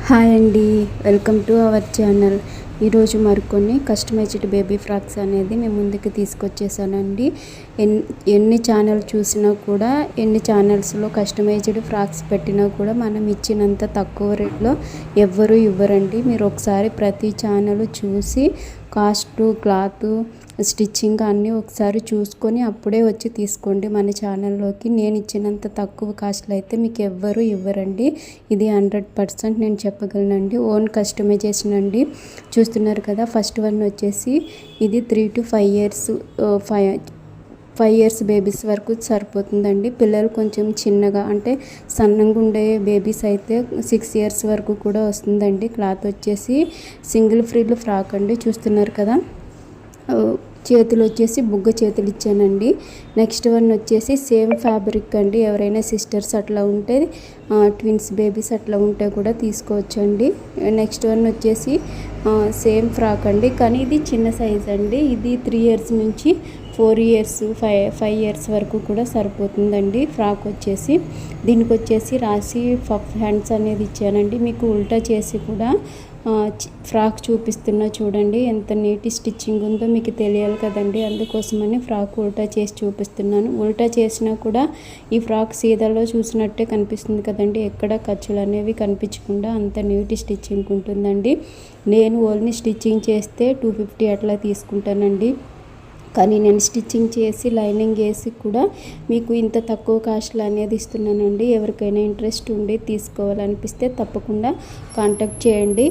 Hi అండి, welcome to our channel. ఈరోజు మరికొన్ని కస్టమైజ్డ్ బేబీ ఫ్రాక్స్ అనేది మేము ముందుకు తీసుకొచ్చేసానండి. ఎన్ని ఛానల్ చూసినా కూడా, ఎన్ని ఛానల్స్లో కస్టమైజ్డ్ ఫ్రాక్స్ పెట్టినా కూడా మనం ఇచ్చినంత తక్కువ రేట్లో ఎవ్వరూ ఇవ్వరండి. మీరు ఒకసారి ప్రతి ఛానల్ చూసి కాస్టు, క్లాత్, స్టిచ్చింగ్ అన్నీ ఒకసారి చూసుకొని అప్పుడే వచ్చి తీసుకోండి మన ఛానల్లోకి. నేను ఇచ్చినంత తక్కువ కాస్ట్లో అయితే మీకు ఎవ్వరూ ఇవ్వరండి. ఇది 100% నేను చెప్పగలనండి. ఓన్ కస్టమైజేషన్ అండి. చూస్తున్నారు కదా, ఫస్ట్ వన్ వచ్చేసి ఇది 3 to 5 years 5 years బేబీస్ వరకు సరిపోతుందండి. పిల్లలు కొంచెం చిన్నగా అంటే సన్నగా ఉండే బేబీస్ అయితే 6 years వరకు కూడా వస్తుందండి. క్లాత్ వచ్చేసి సింగిల్ ఫ్రిల్ ఫ్రాక్ అండి. చూస్తున్నారు కదా, చేతులు వచ్చేసి బుగ్గ చేతులు ఇచ్చానండి. నెక్స్ట్ వన్ వచ్చేసి సేమ్ ఫ్యాబ్రిక్ అండి. ఎవరైనా సిస్టర్స్ అట్లా ఉంటే, ట్విన్స్ బేబీస్ అట్లా ఉంటే కూడా తీసుకోవచ్చండి. నెక్స్ట్ వన్ వచ్చేసి సేమ్ ఫ్రాక్ అండి, కానీ ఇది చిన్న సైజ్ అండి. ఇది 3 years నుంచి 4 years 5 years వరకు కూడా సరిపోతుందండి. ఫ్రాక్ వచ్చేసి దీనికి వచ్చేసి రాసి పఫ్ హ్యాండ్స్ అనేది ఇచ్చానండి. మీకు ఉల్టా చేసి కూడా ఫ్రాక్ చూపిస్తున్నా చూడండి, ఎంత నీట్ స్టిచ్చింగ్ ఉందో మీకు తెలియాలి కదండి. అందుకోసమని ఫ్రాక్ ఉల్టా చేసి చూపిస్తున్నాను. ఉల్టా చేసినా కూడా ఈ ఫ్రాక్ సీదాలో చూసినట్టే కనిపిస్తుంది కదండి. ఎక్కడ ఖర్చులు అనేవి కనిపించకుండా అంత నీట్ స్టిచ్చింగ్ ఉంటుందండి. నేను ఓన్లీ స్టిచ్చింగ్ చేస్తే 250 అట్లా తీసుకుంటానండి. కానీ నేను స్టిచ్చింగ్ చేసి లైనింగ్ వేసి కూడా మీకు ఇంత తక్కువ కాస్ట్లో అనేది ఇస్తున్నానండి. ఎవరికైనా ఇంట్రెస్ట్ ఉండి తీసుకోవాలనిపిస్తే తప్పకుండా కాంటాక్ట్ చేయండి.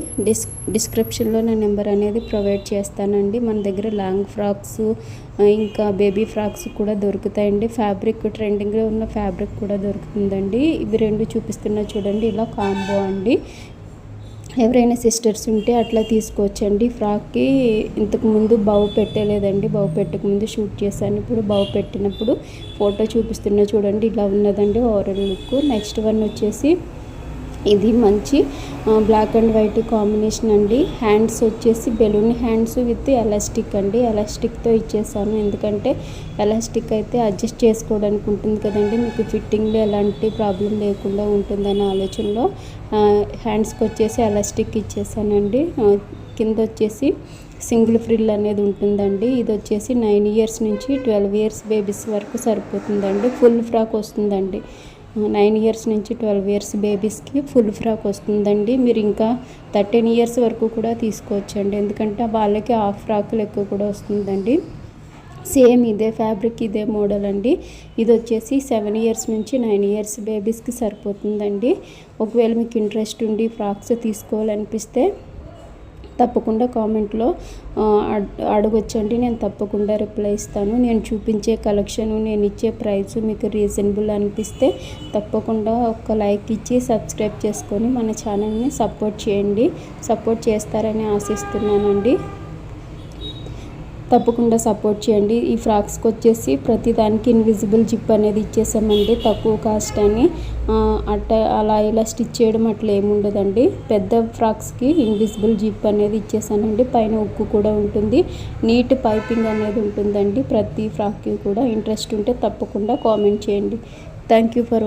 డిస్క్రిప్షన్లో నా నెంబర్ అనేది ప్రొవైడ్ చేస్తానండి. మన దగ్గర లాంగ్ ఫ్రాక్స్, ఇంకా బేబీ ఫ్రాక్స్ కూడా దొరుకుతాయండి. ఫ్యాబ్రిక్ ట్రెండింగ్లో ఉన్న ఫ్యాబ్రిక్ కూడా దొరుకుతుందండి. ఇవి రెండు చూపిస్తున్నా చూడండి, ఇలా కాంబో అండి. ఎవరైనా సిస్టర్స్ ఉంటే అట్లా తీసుకోవచ్చండి. ఫ్రాక్కి ఇంతకుముందు బౌ పెట్టలేదండి. బౌ పెట్టకముందు షూట్ చేశాను. ఇప్పుడు బౌ పెట్టినప్పుడు ఫోటో చూపిస్తున్నా చూడండి, ఇలా ఉన్నదండి ఓవరాల్ లుక్. నెక్స్ట్ వన్ వచ్చేసి ఇది మంచి బ్లాక్ అండ్ వైట్ కాంబినేషన్ అండి. హ్యాండ్స్ వచ్చేసి బెలూన్ హ్యాండ్స్ విత్ ఎలాస్టిక్ అండి. ఎలాస్టిక్తో ఇచ్చేసాను, ఎందుకంటే ఎలాస్టిక్ అయితే అడ్జస్ట్ చేసుకోవడానికి ఉంటుంది కదండి. మీకు ఫిట్టింగ్లో ఎలాంటి ప్రాబ్లం లేకుండా ఉంటుందనే ఆలోచనలో హ్యాండ్స్కి వచ్చేసి ఎలాస్టిక్ ఇచ్చేసానండి. కింద వచ్చేసి సింగిల్ ఫ్రిల్ అనేది ఉంటుందండి. ఇది వచ్చేసి 9 years నుంచి 12 years బేబీస్ వరకు సరిపోతుందండి. ఫుల్ ఫ్రాక్ వస్తుందండి. 9 years నుంచి 12 years బేబీస్కి ఫుల్ ఫ్రాక్ వస్తుందండి. మీరు ఇంకా 13 years వరకు కూడా తీసుకోవచ్చండి, ఎందుకంటే వాళ్ళకి హాఫ్ ఫ్రాక్ లెక్క కూడా వస్తుందండి. సేమ్ ఇదే ఫ్యాబ్రిక్, ఇదే మోడల్ అండి. ఇది వచ్చేసి 7 years నుంచి 9 years బేబీస్కి సరిపోతుందండి. ఒకవేళ మీకు ఇంట్రెస్ట్ ఉండి ఫ్రాక్స్ తీసుకోవాలనిపిస్తే తప్పకుండా కామెంట్లో అడగొచ్చండి. నేను తప్పకుండా రిప్లై ఇస్తాను. నేను చూపించే కలెక్షను, నేను ఇచ్చే ప్రైస్ మీకు రీజనబుల్ అనిపిస్తే తప్పకుండా ఒక లైక్ ఇచ్చి సబ్స్క్రైబ్ చేసుకొని మన ఛానల్ని సపోర్ట్ చేయండి. సపోర్ట్ చేస్తారని ఆశిస్తున్నానండి. తప్పకుండా సపోర్ట్ చేయండి. ఈ ఫ్రాక్స్కి వచ్చేసి ప్రతిదానికి ఇన్విజిబుల్ జిప్ అనేది ఇచ్చేసామండి. తక్కువ కాస్ట్ అని అలా ఇలా స్టిచ్ చేయడం అట్లా ఏముండదండి. పెద్ద ఫ్రాక్స్కి ఇన్విజిబుల్ జిప్ అనేది ఇచ్చేసానండి. పైన ఉక్కు కూడా ఉంటుంది, నీట్ పైపింగ్ అనేది ఉంటుందండి ప్రతి ఫ్రాక్కి కూడా. ఇంట్రెస్ట్ ఉంటే తప్పకుండా కామెంట్ చేయండి. Thank you for